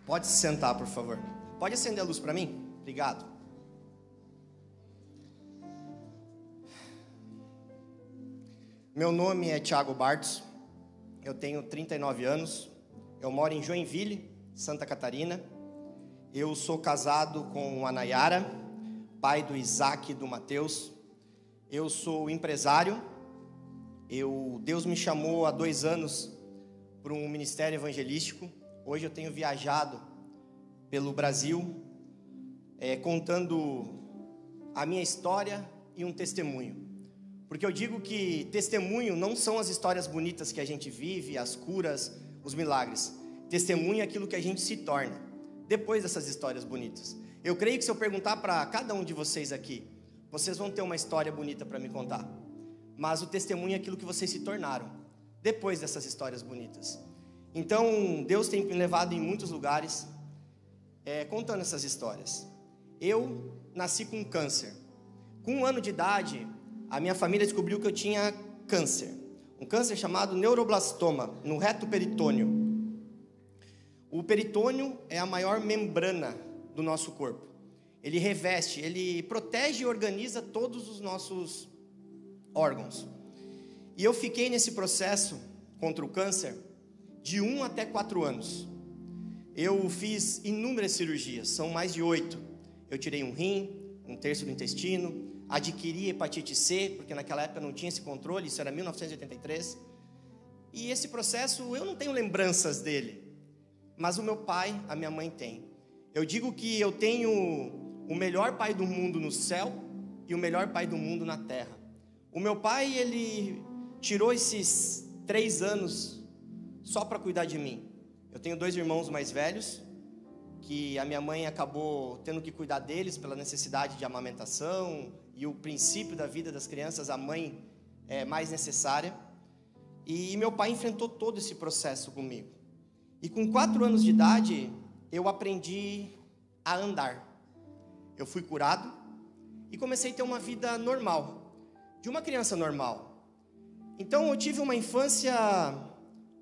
Pode se sentar, por favor. Pode acender a luz para mim? Obrigado. Meu nome é Thiago Bartos, eu tenho 39 anos, eu moro em Joinville, Santa Catarina. Eu sou casado com a Nayara, pai do Isaac e do Mateus. Eu sou empresário. Deus me chamou há 2 anos para um ministério evangelístico. Hoje eu tenho viajado pelo Brasil, contando a minha história e um testemunho. Porque eu digo que testemunho não são as histórias bonitas que a gente vive, as curas, os milagres. Testemunho é aquilo que a gente se torna depois dessas histórias bonitas. Eu creio que se eu perguntar para cada um de vocês aqui, vocês vão ter uma história bonita para me contar. Mas o testemunho é aquilo que vocês se tornaram depois dessas histórias bonitas. Então, Deus tem me levado em muitos lugares, contando essas histórias. Eu nasci com câncer. Com 1 ano de idade, a minha família descobriu que eu tinha câncer. Um câncer chamado neuroblastoma, no reto peritônio. O peritônio é a maior membrana do nosso corpo. Ele reveste, ele protege e organiza todos os nossos órgãos. E eu fiquei nesse processo contra o câncer de 1 até 4 anos. Eu fiz inúmeras cirurgias, são mais de 8. Eu tirei um rim, 1/3 do intestino, adquiri hepatite C, porque naquela época não tinha esse controle, isso era 1983. E esse processo, eu não tenho lembranças dele, mas o meu pai, a minha mãe tem. Eu digo que eu tenho o melhor pai do mundo no céu e o melhor pai do mundo na terra. O meu pai, ele tirou esses 3 anos só para cuidar de mim. Eu tenho 2 irmãos mais velhos, que a minha mãe acabou tendo que cuidar deles pela necessidade de amamentação, e o princípio da vida das crianças, a mãe é mais necessária. E meu pai enfrentou todo esse processo comigo. E com 4 anos de idade, eu aprendi a andar. Eu fui curado e comecei a ter uma vida normal, de uma criança normal. Então eu tive uma infância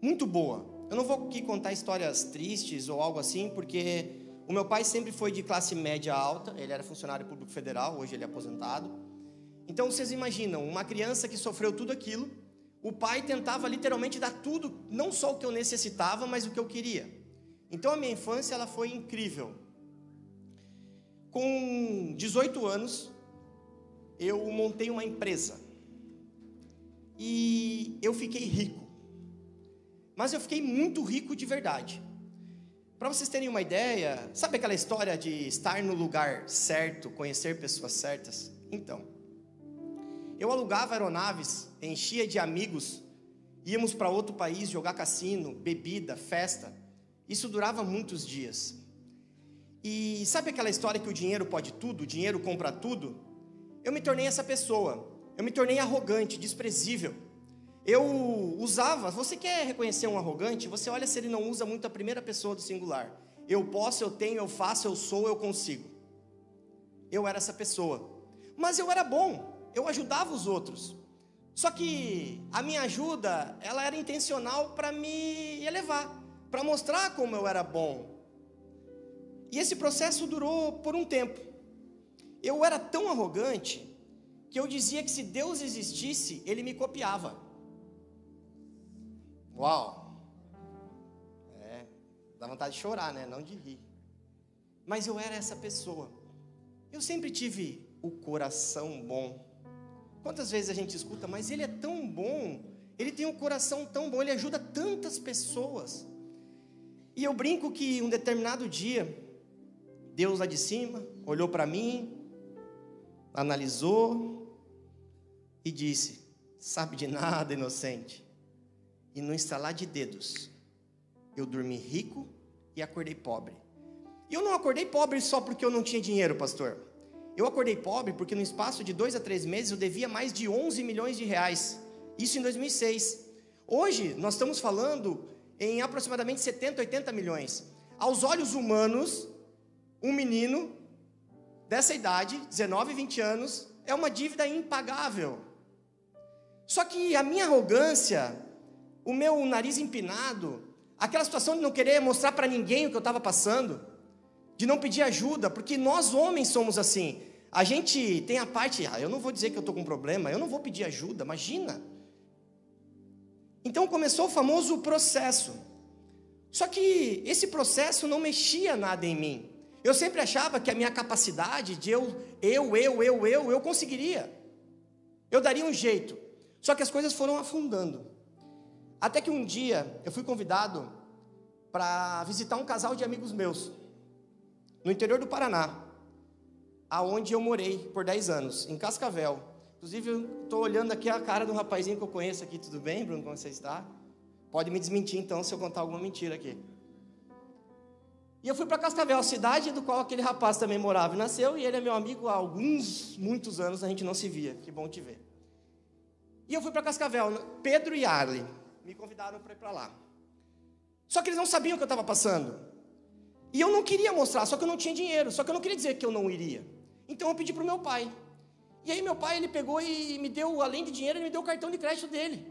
muito boa. Eu não vou aqui contar histórias tristes ou algo assim, porque o meu pai sempre foi de classe média alta. Ele era funcionário público federal, hoje ele é aposentado. Então vocês imaginam, uma criança que sofreu tudo aquilo, o pai tentava literalmente dar tudo, não só o que eu necessitava, mas o que eu queria. Então a minha infância, ela foi incrível. Com 18 anos, eu montei uma empresa. E eu fiquei rico. Mas eu fiquei muito rico de verdade. Para vocês terem uma ideia, sabe aquela história de estar no lugar certo, conhecer pessoas certas? Então, eu alugava aeronaves, enchia de amigos, íamos para outro país jogar cassino, bebida, festa. Isso durava muitos dias. E sabe aquela história que o dinheiro pode tudo, o dinheiro compra tudo? Eu me tornei essa pessoa. Eu me tornei arrogante, desprezível. Eu usava, você quer reconhecer um arrogante? Você olha se ele não usa muito a primeira pessoa do singular. Eu posso, eu tenho, eu faço, eu sou, eu consigo. Eu era essa pessoa. Mas eu era bom, eu ajudava os outros. Só que a minha ajuda, ela era intencional para me elevar, para mostrar como eu era bom. E esse processo durou por um tempo. Eu era tão arrogante que eu dizia que se Deus existisse, Ele me copiava. Uau! Dá vontade de chorar, né? Não de rir. Mas eu era essa pessoa. Eu sempre tive o coração bom. Quantas vezes a gente escuta, mas ele é tão bom, ele tem um coração tão bom, ele ajuda tantas pessoas. E eu brinco que um determinado dia, Deus lá de cima olhou para mim, analisou e disse: sabe de nada, inocente. E no estalar de dedos, eu dormi rico e acordei pobre. E eu não acordei pobre só porque eu não tinha dinheiro, pastor. Eu acordei pobre porque no espaço de 2 a 3 meses eu devia mais de 11 milhões de reais. Isso em 2006. Hoje nós estamos falando em aproximadamente 70, 80 milhões. Aos olhos humanos, um menino dessa idade, 19, 20 anos, é uma dívida impagável. Só que a minha arrogância, o meu nariz empinado, Aquela situação de não querer mostrar para ninguém o que eu estava passando, de não pedir ajuda, porque nós homens somos assim. A gente tem a parte, eu não vou dizer que eu estou com problema, eu não vou pedir ajuda, imagina. Então começou o famoso processo. Só que esse processo não mexia nada em mim. Eu sempre achava que a minha capacidade de eu conseguiria. Eu daria um jeito. Só que as coisas foram afundando. Até que um dia eu fui convidado para visitar um casal de amigos meus, no interior do Paraná, aonde eu morei por 10 anos, em Cascavel. Inclusive, eu estou olhando aqui a cara do rapazinho que eu conheço aqui. Tudo bem, Bruno? Como você está? Pode me desmentir, então, se eu contar alguma mentira aqui. E eu fui para Cascavel, a cidade do qual aquele rapaz também morava e nasceu, e ele é meu amigo há muitos anos, a gente não se via. Que bom te ver. E eu fui para Cascavel, Pedro e Arley me convidaram para ir para lá. Só que eles não sabiam o que eu estava passando. E eu não queria mostrar, só que eu não tinha dinheiro, só que eu não queria dizer que eu não iria. Então eu pedi para o meu pai. E aí meu pai, ele pegou e me deu, além de dinheiro, ele me deu o cartão de crédito dele.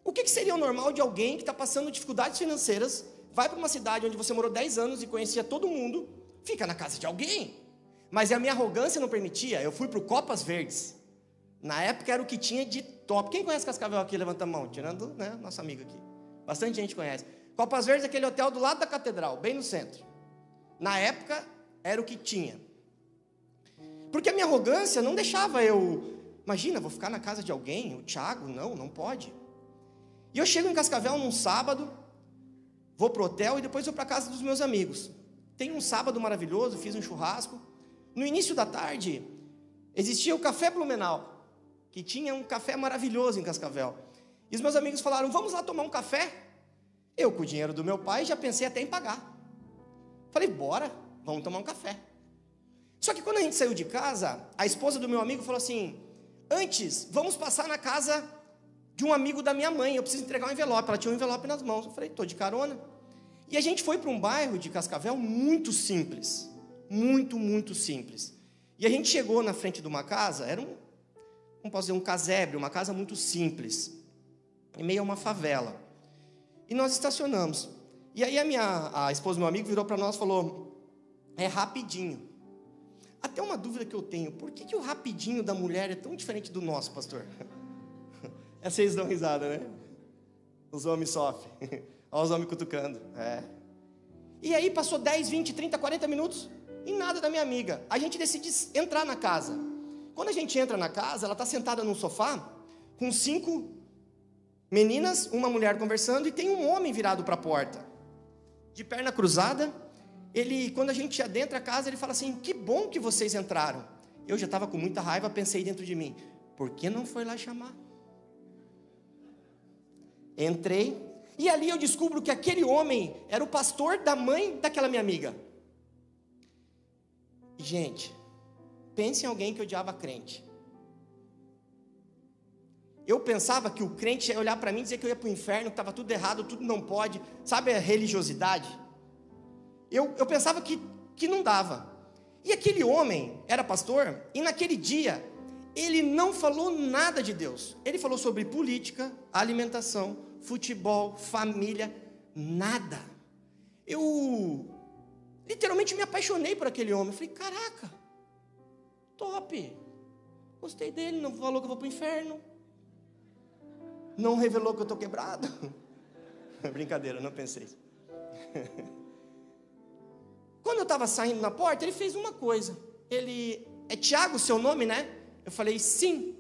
O que seria o normal de alguém que está passando dificuldades financeiras, vai para uma cidade onde você morou 10 anos e conhecia todo mundo, fica na casa de alguém? Mas a minha arrogância não permitia, eu fui para o Copas Verdes. Na época era o que tinha de top. Quem conhece Cascavel aqui? Levanta a mão, tirando, né, nosso amigo aqui. Bastante gente conhece. Copas Verdes é aquele hotel do lado da catedral, bem no centro. Na época era o que tinha. Porque a minha arrogância não deixava eu... Imagina, vou ficar na casa de alguém? O Thiago? Não pode. E eu chego em Cascavel num sábado, vou pro hotel e depois vou para casa dos meus amigos. Tem um sábado maravilhoso, fiz um churrasco. No início da tarde, existia o Café Blumenau, que tinha um café maravilhoso em Cascavel. E os meus amigos falaram, vamos lá tomar um café? Eu, com o dinheiro do meu pai, já pensei até em pagar. Falei, bora, vamos tomar um café. Só que quando a gente saiu de casa, a esposa do meu amigo falou assim, antes, vamos passar na casa de um amigo da minha mãe, eu preciso entregar um envelope. Ela tinha um envelope nas mãos. Eu falei, estou de carona. E a gente foi para um bairro de Cascavel muito simples. Muito simples. E a gente chegou na frente de uma casa, era como posso dizer, um casebre, uma casa muito simples, em meio a uma favela. E nós estacionamos. E aí a esposa do meu amigo virou para nós e falou, é rapidinho. Até uma dúvida que eu tenho, por que o rapidinho da mulher é tão diferente do nosso, pastor? Vocês dão risada, né? Os homens sofrem. Olha os homens cutucando. E aí passou 10, 20, 30, 40 minutos e nada da minha amiga. A gente decide entrar na casa. Quando a gente entra na casa, ela está sentada num sofá com 5 meninas, uma mulher conversando e tem um homem virado para a porta. De perna cruzada, quando a gente adentra a casa, ele fala assim, que bom que vocês entraram. Eu já estava com muita raiva, pensei dentro de mim, por que não foi lá chamar? Entrei, e ali eu descubro que aquele homem era o pastor da mãe daquela minha amiga. Gente, pense em alguém que odiava crente. Eu pensava que o crente ia olhar para mim e dizer que eu ia para o inferno, que estava tudo errado, tudo não pode. Sabe a religiosidade? Eu pensava que não dava. E aquele homem era pastor, e naquele dia, ele não falou nada de Deus. Ele falou sobre política, alimentação, futebol, família, nada. Eu literalmente me apaixonei por aquele homem. Eu falei, caraca, top. Gostei dele, não falou que eu vou para o inferno. Não revelou que eu estou quebrado. Brincadeira, não pensei isso. Quando eu estava saindo na porta, ele fez uma coisa. É Tiago o seu nome, né? Eu falei, sim.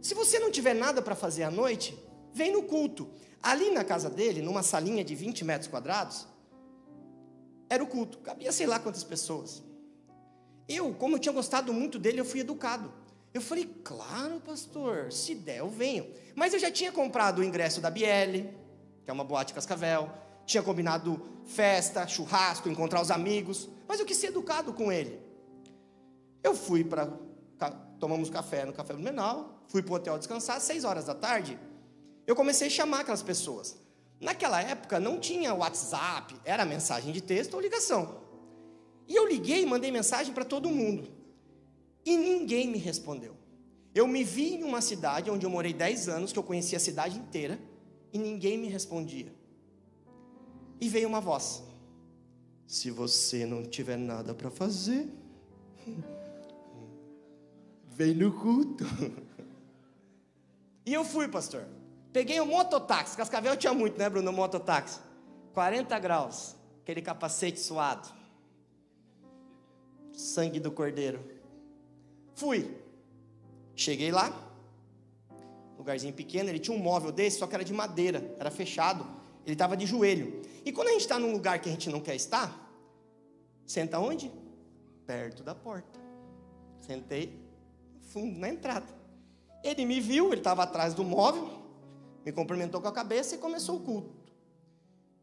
Se você não tiver nada para fazer à noite, vem no culto. Ali na casa dele, numa salinha de 20 metros quadrados, era o culto. Cabia sei lá quantas pessoas. Como eu tinha gostado muito dele, eu fui educado. Eu falei, claro, pastor, se der eu venho. Mas eu já tinha comprado o ingresso da Biele, que é uma boate Cascavel. Tinha combinado festa, churrasco, encontrar os amigos. Mas eu quis ser educado com ele. Eu fui tomamos café no Café Blumenau, fui para o hotel descansar, às 6 horas da tarde, eu comecei a chamar aquelas pessoas. Naquela época não tinha WhatsApp, era mensagem de texto ou ligação. E eu liguei e mandei mensagem para todo mundo. E ninguém me respondeu. Eu me vi em uma cidade onde eu morei 10 anos, que eu conhecia a cidade inteira, e ninguém me respondia. E veio uma voz: se você não tiver nada para fazer, vem no culto. E eu fui, pastor. Peguei um mototáxi. Cascavel tinha muito, né, Bruno? Mototáxi. 40 graus. Aquele capacete suado. Sangue do cordeiro. Fui. Cheguei lá. Lugarzinho pequeno. Ele tinha um móvel desse, só que era de madeira. Era fechado. Ele estava de joelho. E quando a gente está num lugar que a gente não quer estar, senta onde? Perto da porta. Sentei no fundo, na entrada. Ele me viu, ele estava atrás do móvel, me cumprimentou com a cabeça e começou o culto.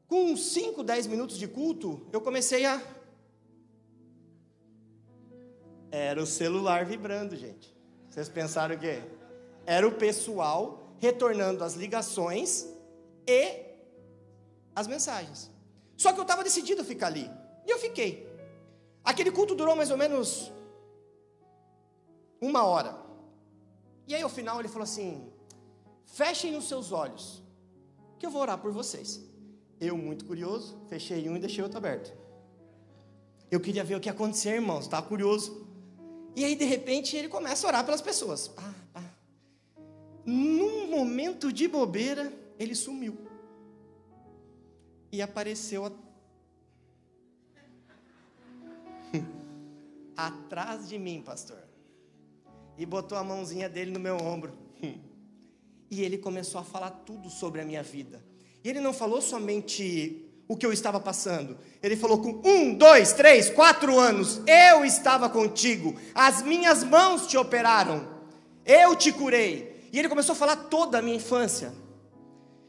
Com uns 5, 10 minutos de culto, eu comecei a... Era o celular vibrando, gente. Vocês pensaram o quê? Era o pessoal retornando as ligações e as mensagens. Só que eu estava decidido a ficar ali. E eu fiquei. Aquele culto durou mais ou menos 1 hora. E aí, ao final, ele falou assim: fechem os seus olhos, que eu vou orar por vocês. Eu, muito curioso, fechei um e deixei outro aberto. Eu queria ver o que ia acontecer, irmãos, estava curioso. E aí, de repente, ele começa a orar pelas pessoas. Num momento de bobeira, ele sumiu. E apareceu atrás de mim, pastor. E botou a mãozinha dele no meu ombro. E ele começou a falar tudo sobre a minha vida. E ele não falou somente o que eu estava passando. Ele falou: com 1, 2, 3, 4 anos, eu estava contigo. As minhas mãos te operaram. Eu te curei. E ele começou a falar toda a minha infância.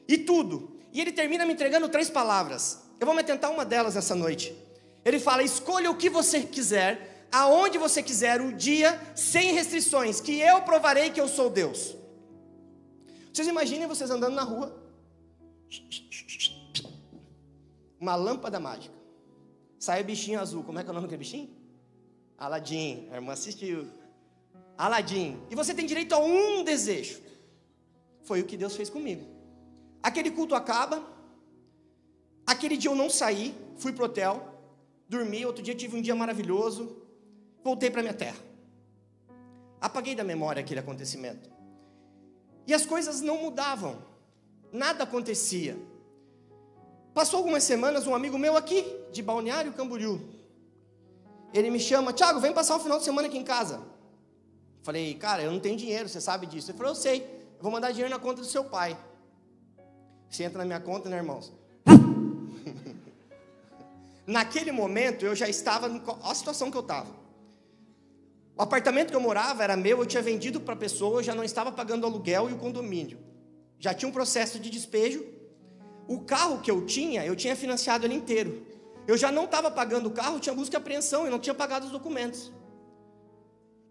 E tudo. E ele termina me entregando 3 palavras. Eu vou me atentar a uma delas essa noite. Ele fala: escolha o que você quiser, aonde você quiser, o dia, sem restrições, que eu provarei que eu sou Deus. Vocês imaginem vocês andando na rua, uma lâmpada mágica, sai o bichinho azul. Como é que é o nome daquele bichinho? Aladim. A irmã assistiu. Aladim. E você tem direito a um desejo. Foi o que Deus fez comigo. Aquele culto acaba. Aquele dia eu não saí, fui pro hotel, dormi. Outro dia tive um dia maravilhoso. Voltei para minha terra. Apaguei da memória aquele acontecimento. E as coisas não mudavam. Nada acontecia. Passou algumas semanas, um amigo meu aqui, de Balneário Camboriú, ele me chama: Thiago, vem passar um final de semana aqui em casa. Falei: cara, eu não tenho dinheiro, você sabe disso. Ele falou: eu sei, eu vou mandar dinheiro na conta do seu pai. Você entra na minha conta, né, irmãos? Naquele momento, eu já estava... Olha a situação que eu estava. O apartamento que eu morava era meu, eu tinha vendido para a pessoa, eu já não estava pagando o aluguel e o condomínio. Já tinha um processo de despejo. O carro que eu tinha financiado ele inteiro. Eu já não estava pagando o carro, tinha busca e apreensão, eu não tinha pagado os documentos.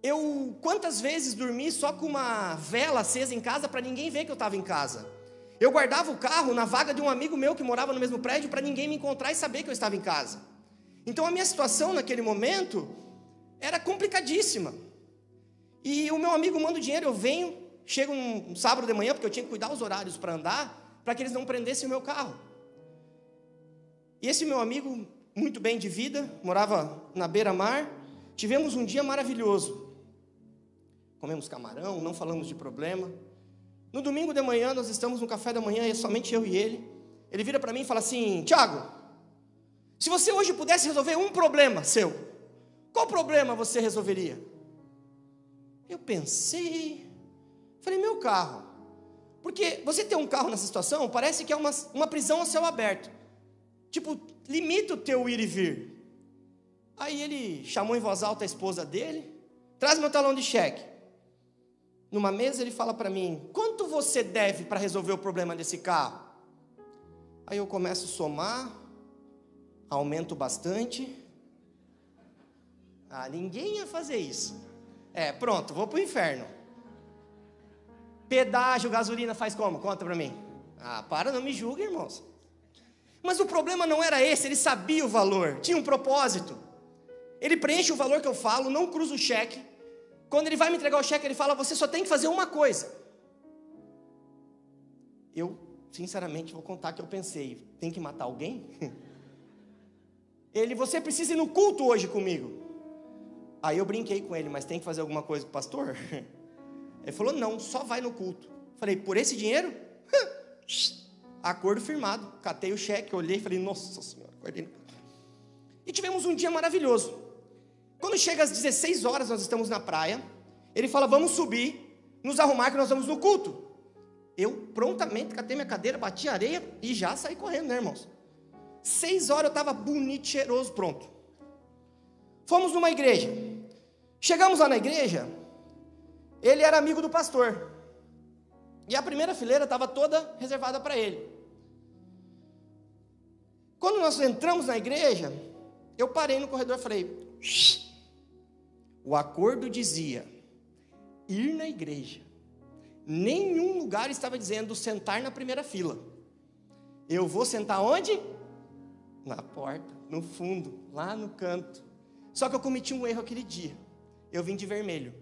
Eu, quantas vezes dormi só com uma vela acesa em casa para ninguém ver que eu estava em casa. Eu guardava o carro na vaga de um amigo meu que morava no mesmo prédio para ninguém me encontrar e saber que eu estava em casa. Então a minha situação naquele momento era complicadíssima. E o meu amigo manda o dinheiro, eu venho, chego um sábado de manhã, porque eu tinha que cuidar os horários para andar, para que eles não prendessem o meu carro. E esse meu amigo, muito bem de vida, morava na beira-mar, tivemos um dia maravilhoso. Comemos camarão, não falamos de problema. No domingo de manhã, nós estamos no café da manhã, é somente eu e ele. Ele vira para mim e fala assim: Thiago, se você hoje pudesse resolver um problema seu, qual problema você resolveria? Eu pensei, falei: meu carro. Porque você ter um carro nessa situação, parece que é uma prisão a céu aberto. Tipo, limita o teu ir e vir. Aí ele chamou em voz alta a esposa dele: traz meu talão de cheque. Numa mesa ele fala para mim: quanto você deve para resolver o problema desse carro? Aí eu começo a somar, aumento bastante. Ninguém ia fazer isso. Pronto, vou pro inferno. Pedágio, gasolina faz como? Conta para mim. Não me julga, irmãos. Mas o problema não era esse, ele sabia o valor, tinha um propósito. Ele preenche o valor que eu falo, não cruza o cheque. Quando ele vai me entregar o cheque, ele fala: você só tem que fazer uma coisa. Eu sinceramente, vou contar que eu pensei, tem que matar alguém? Ele, você precisa ir no culto hoje comigo. Aí eu brinquei com ele, mas tem que fazer alguma coisa com o pastor? Ele falou, não, só vai no culto. Falei, por esse dinheiro? Acordo firmado. Catei o cheque, olhei e falei, nossa senhora, guardei. E tivemos um dia maravilhoso. Quando chega às 16 horas, nós estamos na praia. Ele fala, vamos subir, nos arrumar que nós vamos no culto. Eu prontamente catei minha cadeira, bati a areia e já saí correndo, né, irmãos? 6 horas eu estava bonito, cheiroso, pronto. Fomos numa igreja. Chegamos lá na igreja, ele era amigo do pastor. E a primeira fileira estava toda reservada para ele. Quando nós entramos na igreja, eu parei no corredor e falei, shh. O acordo dizia, ir na igreja. Nenhum lugar estava dizendo sentar na primeira fila. Eu vou sentar onde? Na porta, no fundo, lá no canto. Só que eu cometi um erro aquele dia. Eu vim de vermelho.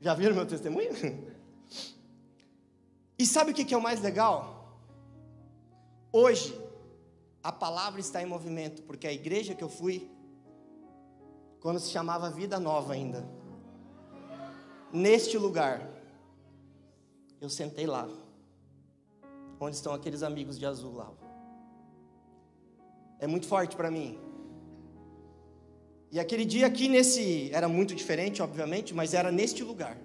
Já viram meu testemunho? E sabe o que é o mais legal? Hoje, a palavra está em movimento, porque a igreja que eu fui, quando se chamava Vida Nova ainda, neste lugar, eu sentei lá, onde estão aqueles amigos de azul lá. É muito forte para mim. E aquele dia aqui era muito diferente, obviamente, mas era neste lugar.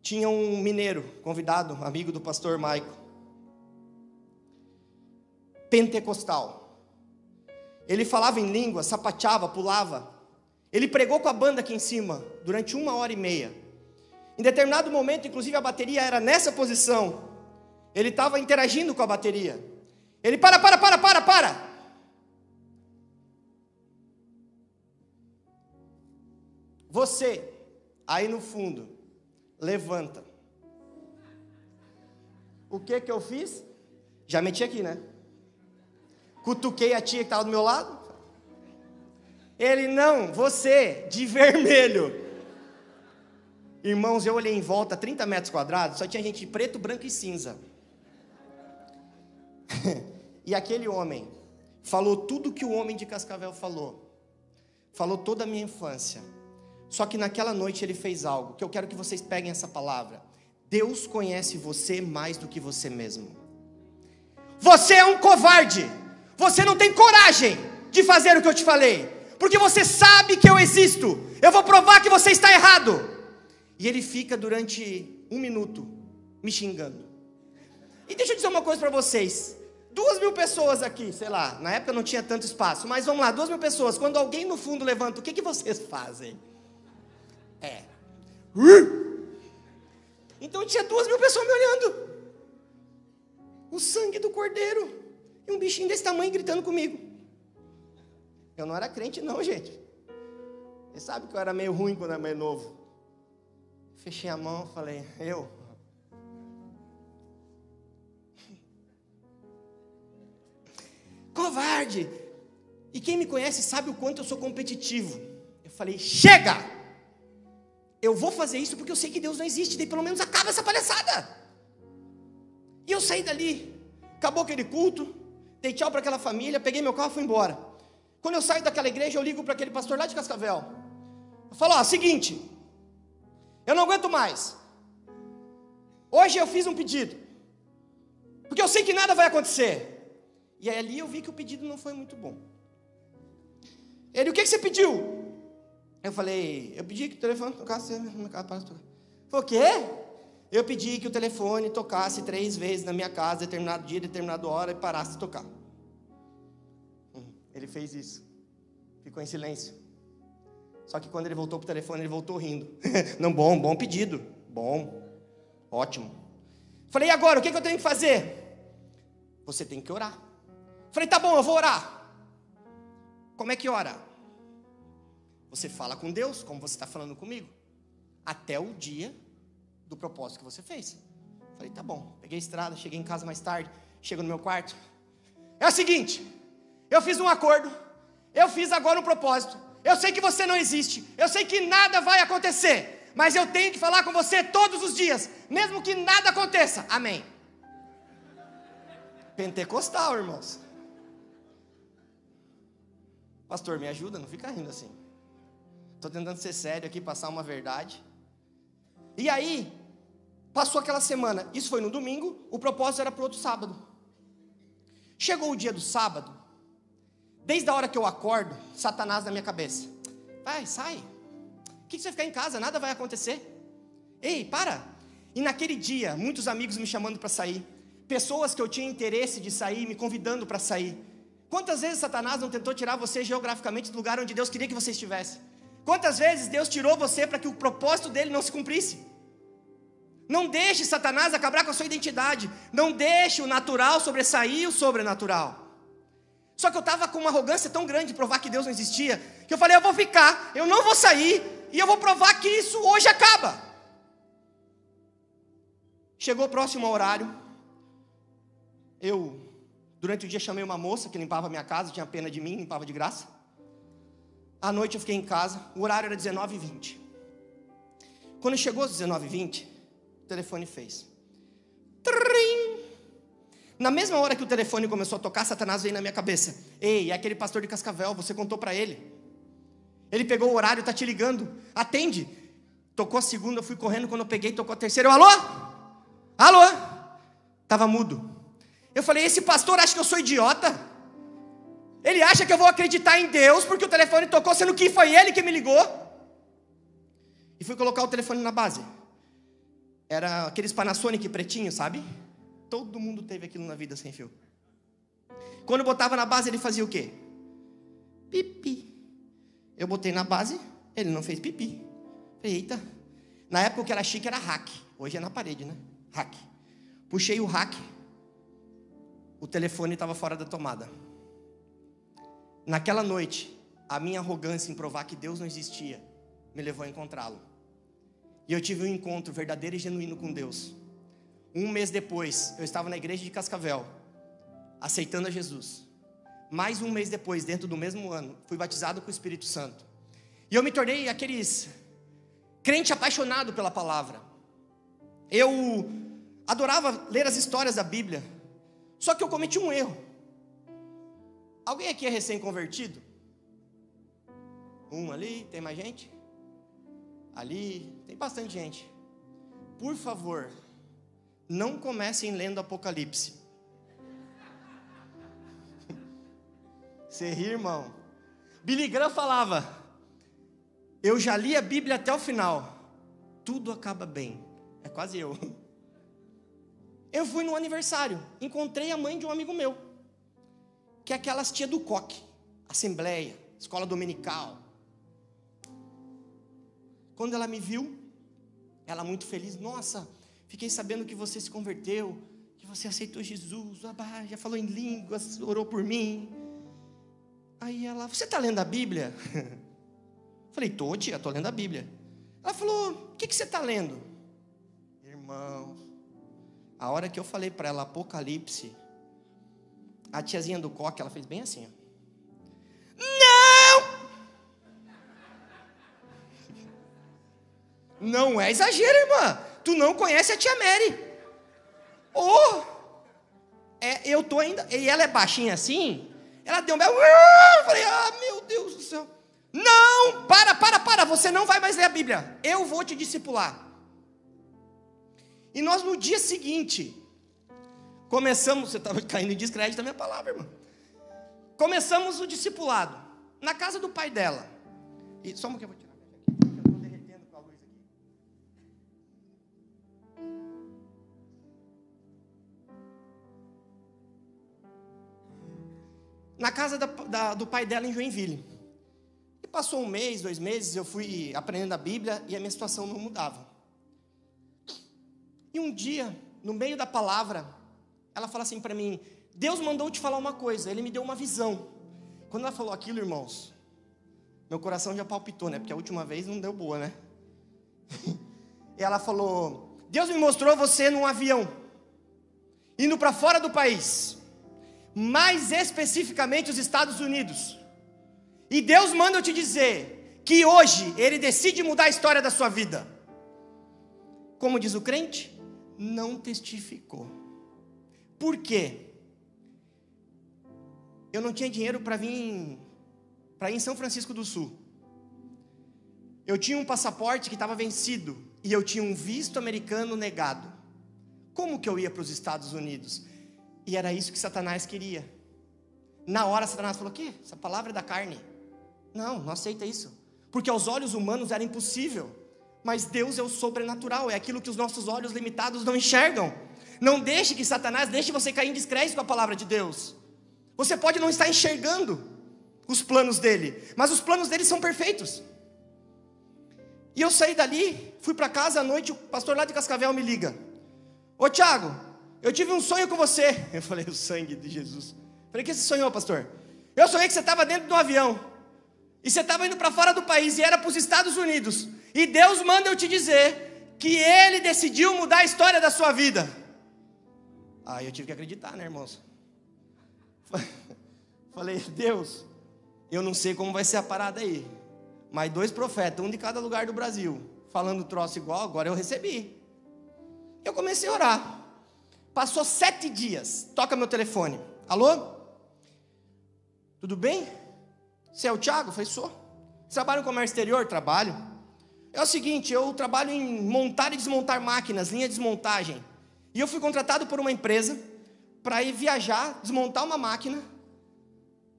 Tinha um mineiro convidado, amigo do pastor Maico, pentecostal. Ele falava em língua, sapateava, pulava. Ele pregou com a banda aqui em cima, durante 1h30. Em determinado momento, inclusive a bateria era nessa posição. Ele estava interagindo com a bateria. Ele, para. Você, aí no fundo, levanta. O que eu fiz? Já meti aqui, né? Cutuquei a tia que estava do meu lado. Ele, não, você, de vermelho. Irmãos, eu olhei em volta, 30 metros quadrados, só tinha gente de preto, branco e cinza. E aquele homem falou tudo que o homem de Cascavel falou. Falou toda a minha infância. Só que naquela noite ele fez algo, que eu quero que vocês peguem essa palavra. Deus conhece você mais do que você mesmo. Você é um covarde. Você não tem coragem de fazer o que eu te falei. Porque você sabe que eu existo. Eu vou provar que você está errado. E ele fica durante 1 minuto me xingando. E deixa eu dizer uma coisa para vocês. 2.000 pessoas aqui, sei lá, na época não tinha tanto espaço. Mas vamos lá, 2.000 pessoas. Quando alguém no fundo levanta, o que vocês fazem? Então tinha 2.000 pessoas me olhando. O sangue do cordeiro. E um bichinho desse tamanho gritando comigo. Eu não era crente não, gente. Você sabe que eu era meio ruim quando era meio novo. Fechei a mão, falei, covarde. E quem me conhece sabe o quanto eu sou competitivo. Eu falei, chega! Eu vou fazer isso porque eu sei que Deus não existe. Daí pelo menos acaba essa palhaçada. E eu saí dali. Acabou aquele culto. Dei tchau para aquela família. Peguei meu carro e fui embora. Quando eu saio daquela igreja, eu ligo para aquele pastor lá de Cascavel. Eu falo, seguinte. Eu não aguento mais. Hoje eu fiz um pedido. Porque eu sei que nada vai acontecer. E aí ali eu vi que o pedido não foi muito bom. Ele, o que você pediu? Eu falei, eu pedi que o telefone tocasse na minha casa. Ele falou, o quê? Eu pedi que o telefone tocasse 3 vezes na minha casa, determinado dia, determinada hora, e parasse de tocar. Ele fez isso. Ficou em silêncio. Só que quando ele voltou pro telefone, ele voltou rindo. Não, bom pedido. Bom, ótimo. Falei, e agora, o que eu tenho que fazer? Você tem que orar. Falei, tá bom, eu vou orar. Como é que ora? Você fala com Deus, como você está falando comigo, até o dia do propósito que você fez. Falei, tá bom. Peguei a estrada, cheguei em casa mais tarde, chego no meu quarto. É o seguinte, eu fiz um acordo, eu fiz agora um propósito. Eu sei que você não existe, eu sei que nada vai acontecer, mas eu tenho que falar com você todos os dias, mesmo que nada aconteça. Amém. Pentecostal, irmãos. Pastor, me ajuda, não fica rindo assim. Estou tentando ser sério aqui, passar uma verdade. E aí, passou aquela semana, isso foi no domingo, o propósito era para o outro sábado. Chegou o dia do sábado, desde a hora que eu acordo, Satanás na minha cabeça. Vai, sai. O que você vai ficar em casa? Nada vai acontecer. Ei, para. E naquele dia, muitos amigos me chamando para sair. Pessoas que eu tinha interesse de sair, me convidando para sair. Quantas vezes Satanás não tentou tirar você geograficamente do lugar onde Deus queria que você estivesse? Quantas vezes Deus tirou você para que o propósito dele não se cumprisse? Não deixe Satanás acabar com a sua identidade. Não deixe o natural sobressair o sobrenatural. Só que eu estava com uma arrogância tão grande de provar que Deus não existia, que eu falei, eu vou ficar, eu não vou sair, e eu vou provar que isso hoje acaba. Chegou o próximo horário, eu, durante o dia, chamei uma moça que limpava a minha casa, tinha pena de mim, limpava de graça. À noite eu fiquei em casa, o horário era 19h20. Quando chegou às 19h20, o telefone fez. Trim! Na mesma hora que o telefone começou a tocar, Satanás veio na minha cabeça. Ei, é aquele pastor de Cascavel, você contou para ele. Ele pegou o horário, está te ligando, atende. Tocou a segunda, eu fui correndo, quando eu peguei, tocou a terceira. Eu, alô? Alô? Estava mudo. Eu falei, esse pastor acha que eu sou idiota? Ele acha que eu vou acreditar em Deus porque o telefone tocou, sendo que foi ele que me ligou. E fui colocar o telefone na base. Era aqueles Panasonic pretinhos, sabe? Todo mundo teve aquilo na vida sem fio. Quando eu botava na base, ele fazia o quê? Pipi. Eu botei na base, ele não fez pipi. Falei, eita. Na época o que era chique era hack. Hoje é na parede, né? Hack. Puxei o hack. O telefone estava fora da tomada. Naquela noite, a minha arrogância em provar que Deus não existia me levou a encontrá-lo. E eu tive um encontro verdadeiro e genuíno com Deus. Um mês depois, eu estava na igreja de Cascavel, aceitando a Jesus. Mais um mês depois, dentro do mesmo ano, fui batizado com o Espírito Santo. E eu me tornei aqueles crente apaixonado pela palavra. Eu adorava ler as histórias da Bíblia. Só que eu cometi um erro. Alguém aqui é recém-convertido? Um ali, tem mais gente? Ali, tem bastante gente. Por favor, não comecem lendo Apocalipse. Você ri, irmão? Billy Graham falava, eu já li a Bíblia até o final, tudo acaba bem. É quase eu. Eu fui no aniversário, encontrei a mãe de um amigo meu, que é aquelas tia do coque, assembleia, escola dominical. Quando ela me viu, ela muito feliz, nossa, fiquei sabendo que você se converteu, que você aceitou Jesus, já falou em línguas, orou por mim. Aí ela, você está lendo a Bíblia? Falei, tô tia, estou lendo a Bíblia. Ela falou, o que você está lendo? Irmão, a hora que eu falei para ela Apocalipse, a tiazinha do coque, ela fez bem assim, ó. Não! Não é exagero, irmã. Tu não conhece a tia Mary. Eu tô ainda... E ela é baixinha assim. Ela deu um... Eu falei, meu Deus do céu. Não, para. Você não vai mais ler a Bíblia. Eu vou te discipular. E nós no dia seguinte... Começamos... Você estava caindo em descrédito da minha palavra, irmã. Começamos o discipulado. Na casa do pai dela. E só um pouquinho, eu vou tirar. Eu estou derretendo com a luz aqui. Na casa do pai dela em Joinville. E passou um mês, 2 meses, eu fui aprendendo a Bíblia e a minha situação não mudava. E um dia, no meio da palavra, ela fala assim para mim, Deus mandou te falar uma coisa, Ele me deu uma visão. Quando ela falou aquilo, irmãos, meu coração já palpitou, né? Porque a última vez não deu boa, né? E ela falou, Deus me mostrou você num avião, indo para fora do país, mais especificamente os Estados Unidos. E Deus manda eu te dizer que hoje Ele decide mudar a história da sua vida. Como diz o crente, não testificou. Por quê? Eu não tinha dinheiro para ir em São Francisco do Sul. Eu tinha um passaporte que estava vencido e eu tinha um visto americano negado. Como que eu ia para os Estados Unidos? E era isso que Satanás queria. Na hora Satanás falou: o quê? Essa palavra é da carne. Não aceita isso. Porque aos olhos humanos era impossível. Mas Deus é o sobrenatural, é aquilo que os nossos olhos limitados não enxergam. Não deixe que Satanás deixe você cair em descrédito com a palavra de Deus. Você pode não estar enxergando os planos dele, mas os planos dele são perfeitos. E eu saí dali, fui para casa à noite, o pastor lá de Cascavel me liga: ô Tiago, eu tive um sonho com você. Eu falei: o sangue de Jesus. Eu falei: o que você sonhou, pastor? Eu sonhei que você estava dentro de um avião, e você estava indo para fora do país, e era para os Estados Unidos, e Deus manda eu te dizer que Ele decidiu mudar a história da sua vida. Aí eu tive que acreditar, né, irmãos? Falei: Deus, eu não sei como vai ser a parada aí, mas 2 profetas, um de cada lugar do Brasil, falando troço igual, agora eu recebi. Eu comecei a orar. Passou 7 dias, toca meu telefone: alô? Tudo bem? Você é o Tiago? Eu falei: sou. Você trabalha no comércio exterior? Trabalho. É o seguinte, eu trabalho em montar e desmontar máquinas, linha de desmontagem. E eu fui contratado por uma empresa para ir viajar, desmontar uma máquina,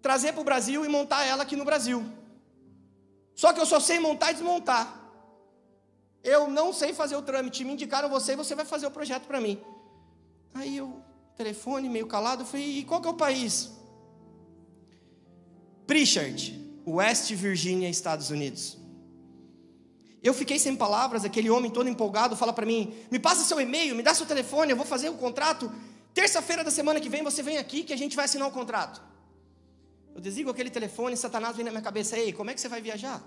trazer para o Brasil e montar ela aqui no Brasil. Só que eu só sei montar e desmontar. Eu não sei fazer o trâmite. Me indicaram você e você vai fazer o projeto para mim. Aí eu, telefone meio calado, eu falei: e qual que é o país? Pritchard, West Virginia, Estados Unidos. Eu fiquei sem palavras. Aquele homem todo empolgado fala para mim: me passa seu e-mail, me dá seu telefone, eu vou fazer o contrato. Terça-feira da semana que vem você vem aqui que a gente vai assinar o contrato. Eu desligo aquele telefone, Satanás vem na minha cabeça: ei, como é que você vai viajar?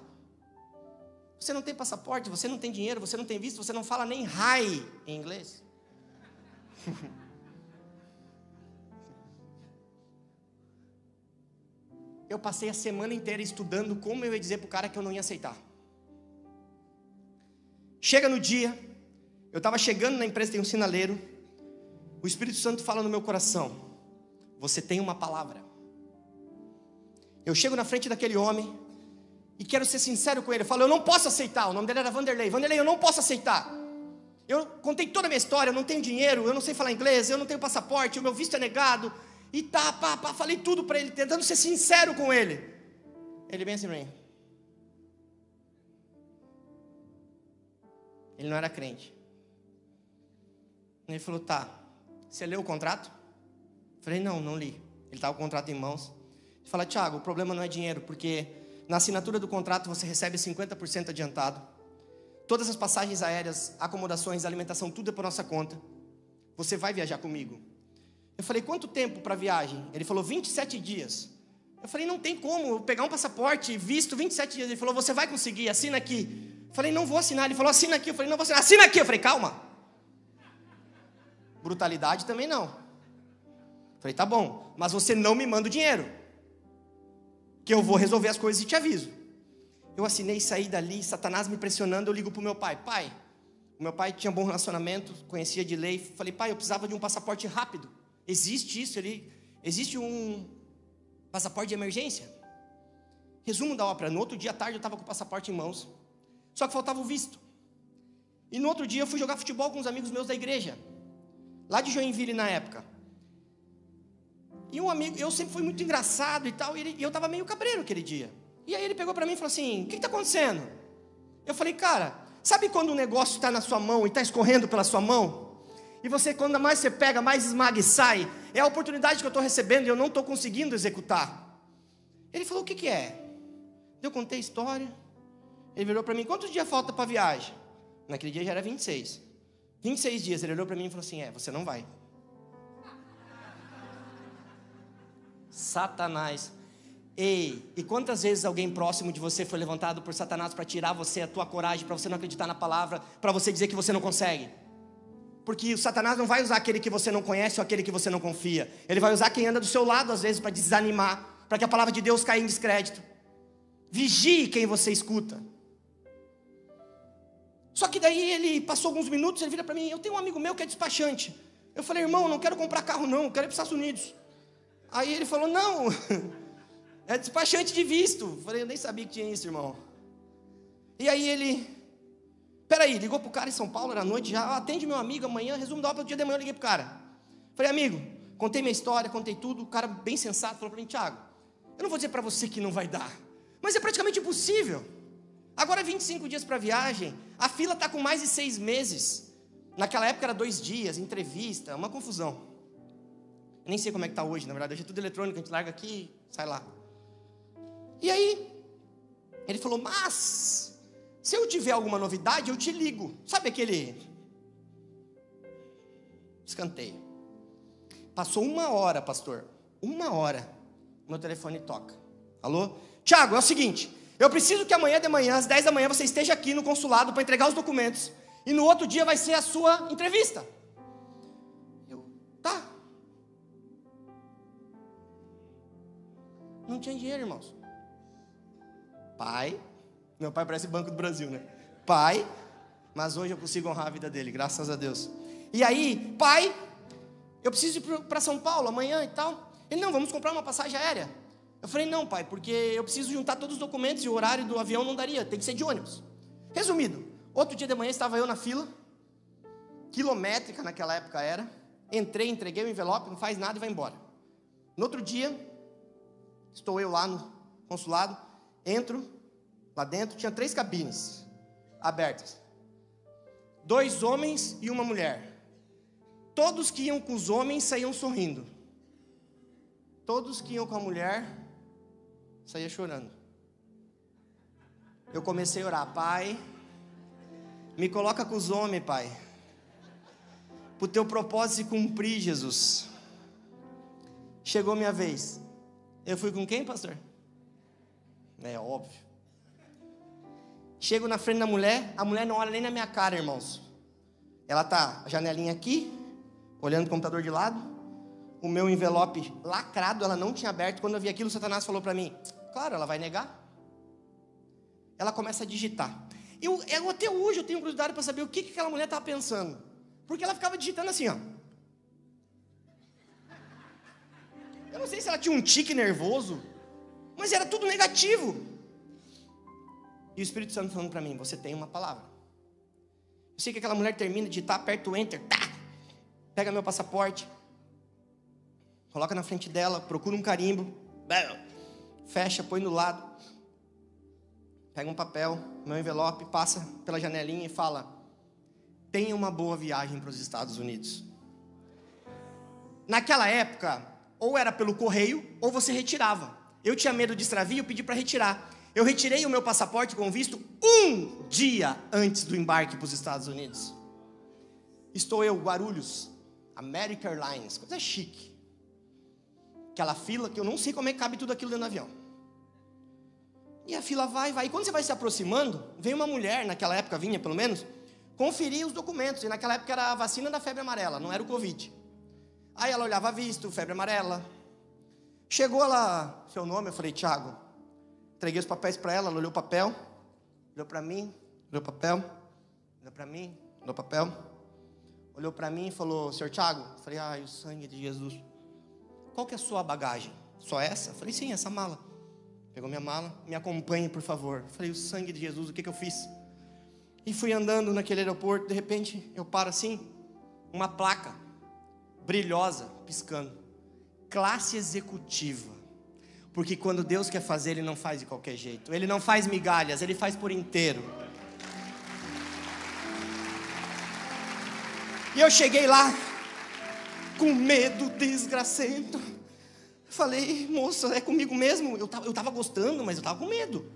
Você não tem passaporte, você não tem dinheiro, você não tem visto, você não fala nem hi em inglês. Eu passei a semana inteira estudando como eu ia dizer para o cara que eu não ia aceitar. Chega no dia, eu estava chegando na empresa, tem um sinaleiro, o Espírito Santo fala no meu coração: você tem uma palavra. Eu chego na frente daquele homem e quero ser sincero com ele. Eu falo: eu não posso aceitar. O nome dele era Vanderlei. Vanderlei, eu não posso aceitar. Eu contei toda a minha história, eu não tenho dinheiro, eu não sei falar inglês, eu não tenho passaporte, o meu visto é negado. E falei tudo para ele, tentando ser sincero com ele. Ele bem assim: ele não era crente. Ele falou: tá, você leu o contrato? Eu falei: não li. Ele estava com o contrato em mãos. Ele falou: Tiago, o problema não é dinheiro, porque na assinatura do contrato você recebe 50% adiantado. Todas as passagens aéreas, acomodações, alimentação, tudo é por nossa conta. Você vai viajar comigo. Eu falei: quanto tempo para a viagem? Ele falou: 27 dias. Eu falei: não tem como eu pegar um passaporte, visto 27 dias. Ele falou: você vai conseguir, assina aqui. Eu falei: não vou assinar. Ele falou: assina aqui. Eu falei: não vou assinar. Assina aqui. Eu falei: calma. Brutalidade também não. Eu falei: tá bom, mas você não me manda o dinheiro, que eu vou resolver as coisas e te aviso. Eu assinei, saí dali, Satanás me pressionando. Eu ligo para o meu pai: pai, o meu pai tinha bom relacionamento, conhecia de lei. Falei: pai, eu precisava de um passaporte rápido. Existe isso? Existe um passaporte de emergência? Resumo da ópera: no outro dia à tarde eu estava com o passaporte em mãos, só que faltava o visto. E no outro dia eu fui jogar futebol com uns amigos meus da igreja, lá de Joinville na época. E um amigo, eu sempre fui muito engraçado e tal, e eu estava meio cabreiro aquele dia. E aí ele pegou para mim e falou assim: o que está acontecendo? Eu falei: cara, sabe quando um negócio está na sua mão e está escorrendo pela sua mão? E você, quando mais você pega, mais esmaga e sai. É a oportunidade que eu estou recebendo e eu não estou conseguindo executar. Ele falou: o que é? Eu contei a história. Ele virou para mim: quantos dias falta para a viagem? Naquele dia já era 26. 26 dias. Ele olhou para mim e falou assim: você não vai. Satanás. Ei, e quantas vezes alguém próximo de você foi levantado por Satanás para tirar você, a tua coragem, para você não acreditar na palavra, para você dizer que você não consegue? Porque o Satanás não vai usar aquele que você não conhece ou aquele que você não confia. Ele vai usar quem anda do seu lado às vezes para desanimar, para que a palavra de Deus caia em descrédito. Vigie quem você escuta. Só que daí ele passou alguns minutos, ele vira para mim, eu tenho um amigo meu que é despachante. Eu falei, irmão, não quero comprar carro não, eu quero ir para os Estados Unidos. Aí ele falou, não, é despachante de visto. Eu falei, eu nem sabia que tinha isso, irmão. E aí ele, peraí, ligou pro cara em São Paulo, era noite já, atende meu amigo amanhã, resumo da obra do dia de manhã, eu liguei pro cara. Falei, amigo, contei minha história, contei tudo, o cara bem sensato falou para mim, Thiago, eu não vou dizer para você que não vai dar, mas é praticamente impossível. Agora 25 dias para a viagem, a fila está com mais de 6 meses. Naquela época era 2 dias, entrevista, uma confusão. Eu nem sei como é que está hoje, na verdade, hoje é tudo eletrônico, a gente larga aqui, sai lá. E aí, ele falou, mas, se eu tiver alguma novidade, eu te ligo. Sabe aquele escanteio? Passou 1 hora, pastor, 1 hora, meu telefone toca. Alô? Thiago, é o seguinte, eu preciso que amanhã de manhã, às 10 da manhã, você esteja aqui no consulado para entregar os documentos. E no outro dia vai ser a sua entrevista. Eu, tá. Não tinha dinheiro, irmãos. Pai, meu pai parece Banco do Brasil, né? Pai, mas hoje eu consigo honrar a vida dele, graças a Deus. E aí, pai, eu preciso ir para São Paulo amanhã e tal. Ele, não, vamos comprar uma passagem aérea. Eu falei, não, pai, porque eu preciso juntar todos os documentos e o horário do avião não daria, tem que ser de ônibus. Resumido, outro dia de manhã estava eu na fila, quilométrica naquela época era, entrei, entreguei o envelope, não faz nada e vai embora. No outro dia, estou eu lá no consulado, entro, lá dentro tinha 3 cabines abertas. 2 homens e uma mulher. Todos que iam com os homens saíam sorrindo. Todos que iam com a mulher saía chorando. Eu comecei a orar, pai, me coloca com os homens, pai, para o teu propósito se cumprir, Jesus. Chegou minha vez. Eu fui com quem, pastor? É óbvio. Chego na frente da mulher, a mulher não olha nem na minha cara, irmãos. Ela tá, a janelinha aqui, olhando o computador de lado, o meu envelope lacrado, ela não tinha aberto. Quando eu vi aquilo, o Satanás falou para mim, claro, ela vai negar. Ela começa a digitar. Eu até hoje eu tenho curiosidade para saber o que aquela mulher estava pensando. Porque ela ficava digitando assim, ó. Eu não sei se ela tinha um tique nervoso, mas era tudo negativo. E o Espírito Santo falando para mim, você tem uma palavra. Eu sei que aquela mulher termina de digitar, aperta o enter, tá, pega meu passaporte, coloca na frente dela, procura um carimbo, fecha, põe no lado, pega um papel, meu envelope, passa pela janelinha e fala, tenha uma boa viagem para os Estados Unidos. Naquela época, ou era pelo correio, ou você retirava. Eu tinha medo de extravio, eu pedi para retirar. Eu retirei o meu passaporte com visto 1 dia antes do embarque para os Estados Unidos. Estou eu, Guarulhos, American Airlines, coisa chique. Aquela fila que eu não sei como é que cabe tudo aquilo dentro do avião. E a fila vai. E quando você vai se aproximando, vem uma mulher, naquela época vinha pelo menos, conferir os documentos. E naquela época era a vacina da febre amarela, não era o Covid. Aí ela olhava visto, febre amarela. Chegou lá, seu nome, eu falei, Thiago. Entreguei os papéis para ela, ela olhou o papel, olhou para mim, olhou o papel, olhou para mim, olhou o papel, olhou para mim e falou, senhor Thiago, eu falei, ai, o sangue de Jesus. Qual que é a sua bagagem? Só essa? Eu falei, sim, essa mala. Pegou minha mala, me acompanhe, por favor. Eu falei, o sangue de Jesus, o que eu fiz? E fui andando naquele aeroporto, de repente, eu paro assim, uma placa, brilhosa, piscando. Classe executiva. Porque quando Deus quer fazer, Ele não faz de qualquer jeito. Ele não faz migalhas, Ele faz por inteiro. E eu cheguei lá, com medo desgracento. Falei, moça, é comigo mesmo? Eu tava gostando, mas eu tava com medo.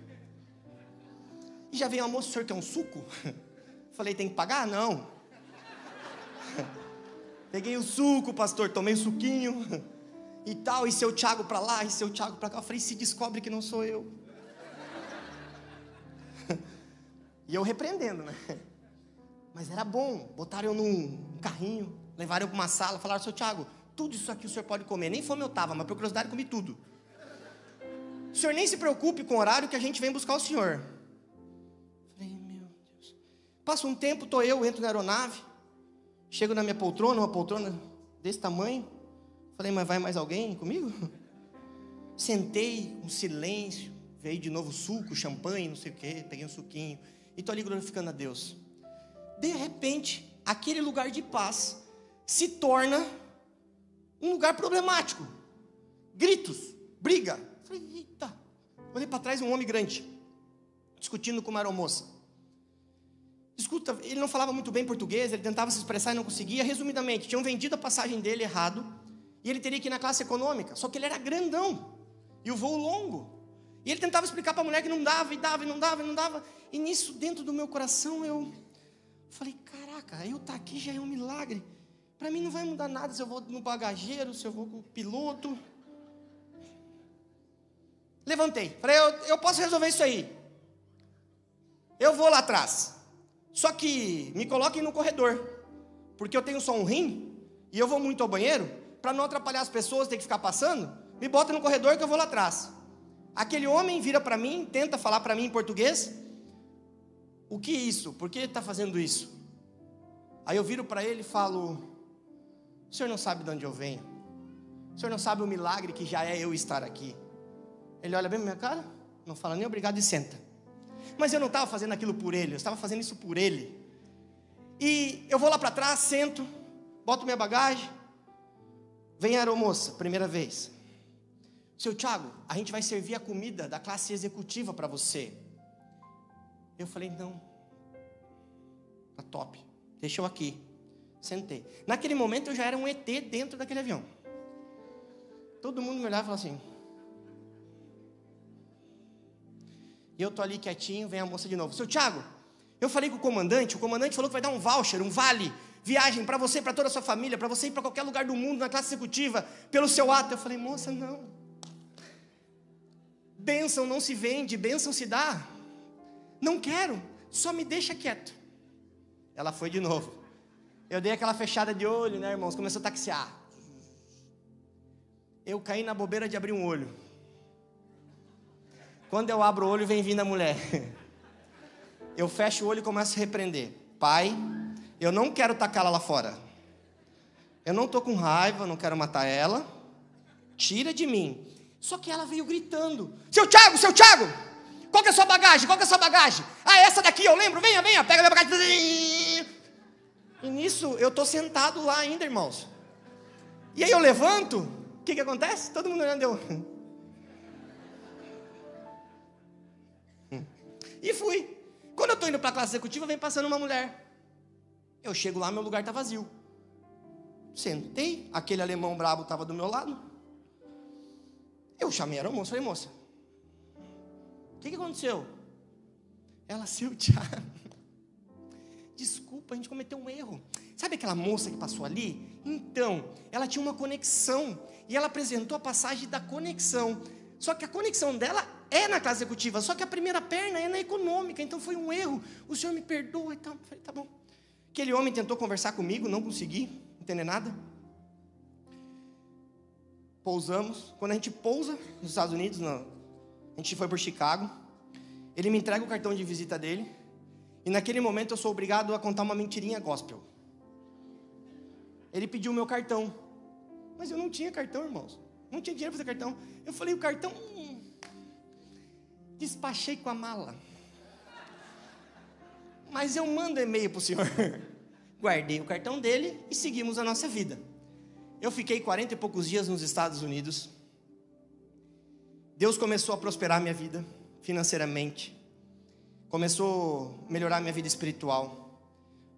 E já veio uma moça, o senhor quer um suco? Falei, tem que pagar? Não. Peguei o suco, pastor, tomei o suquinho. E tal, e seu Thiago pra lá, e seu Thiago pra cá. Eu falei, se descobre que não sou eu. E eu repreendendo, né? Mas era bom, botaram eu num carrinho, levaram eu pra uma sala, falaram, seu Thiago, tudo isso aqui o senhor pode comer. Nem fome eu tava, mas por curiosidade comi tudo. O senhor nem se preocupe com o horário que a gente vem buscar o senhor. Eu falei, meu Deus. Passa um tempo, entro na aeronave, chego na minha poltrona, uma poltrona desse tamanho. Falei, mas vai mais alguém comigo? Sentei, um silêncio, veio de novo suco, champanhe, não sei o quê, peguei um suquinho, e estou ali glorificando a Deus. De repente, aquele lugar de paz se torna um lugar problemático. Gritos, briga. Falei, eita. Olhei para trás, um homem grande, discutindo com uma aeromoça. Escuta, ele não falava muito bem português, ele tentava se expressar e não conseguia. Resumidamente, tinham vendido a passagem dele errado, e ele teria que ir na classe econômica, só que ele era grandão, e o voo longo. E ele tentava explicar para a mulher que não dava, e dava, e não dava, e não dava. E nisso, dentro do meu coração, eu falei, caraca, eu estar aqui já é um milagre. Para mim não vai mudar nada se eu vou no bagageiro, se eu vou com o piloto. Levantei, falei, eu posso resolver isso aí. Eu vou lá atrás. Só que me coloquem no corredor, porque eu tenho só um rim, e eu vou muito ao banheiro, para não atrapalhar as pessoas, ter que ficar passando, me bota no corredor que eu vou lá atrás. Aquele homem vira para mim, tenta falar para mim em português. O que é isso? Por que ele está fazendo isso? Aí eu viro para ele e falo, o senhor não sabe de onde eu venho? O senhor não sabe o milagre que já é eu estar aqui? Ele olha bem na minha cara, não fala nem obrigado e senta. Mas eu não estava fazendo aquilo por ele, eu estava fazendo isso por ele. E eu vou lá para trás, sento, boto minha bagagem. Vem a aeromoça, primeira vez. Seu Thiago, a gente vai servir a comida da classe executiva para você. Eu falei, não, tá top, deixa eu aqui. Sentei. Naquele momento eu já era um ET dentro daquele avião. Todo mundo me olhava e falava assim. E eu tô ali quietinho, vem a moça de novo. Seu Thiago, eu falei com o comandante falou que vai dar um voucher, um vale, viagem para você e para toda a sua família, para você ir para qualquer lugar do mundo na classe executiva, pelo seu ato. Eu falei, moça, não. Bênção não se vende, bênção se dá. Não quero, só me deixa quieto. Ela foi de novo. Eu dei aquela fechada de olho, né, irmãos? Começou a taxiar. Eu caí na bobeira de abrir um olho. Quando eu abro o olho, vem vindo a mulher. Eu fecho o olho e começo a repreender. Pai, eu não quero tacá-la lá fora. Eu não estou com raiva, não quero matar ela. Tira de mim. Só que ela veio gritando. Seu Thiago! Qual que é a sua bagagem? Ah, essa daqui, eu lembro. Venha, pega a minha bagagem. E nisso, eu estou sentado lá ainda, irmãos. E aí eu levanto. O que acontece? Todo mundo olhando, eu... E fui. Quando eu estou indo para a classe executiva, vem passando uma mulher. Eu chego lá, meu lugar está vazio. Sentei, aquele alemão brabo estava do meu lado. Eu chamei a aeromoça, falei, moça, o que aconteceu? Ela, seu Thiago, desculpa, a gente cometeu um erro. Sabe aquela moça que passou ali? Então, ela tinha uma conexão, e ela apresentou a passagem da conexão. Só que a conexão dela é na classe executiva, só que a primeira perna é na econômica, então foi um erro. O senhor me perdoa e tal. Falei, tá bom. Aquele homem tentou conversar comigo, não consegui entender nada. Pousamos. Quando a gente pousa nos Estados Unidos, a gente foi por Chicago. Ele me entrega o cartão de visita dele. E naquele momento eu sou obrigado a contar uma mentirinha gospel. Ele pediu o meu cartão. Mas eu não tinha cartão, irmãos. Não tinha dinheiro para fazer cartão. Eu falei, o cartão... Despachei com a mala. Mas eu mando e-mail para o senhor. Guardei o cartão dele e seguimos a nossa vida. Eu fiquei 40 e poucos dias nos Estados Unidos. Deus começou a prosperar minha vida financeiramente. Começou a melhorar minha vida espiritual.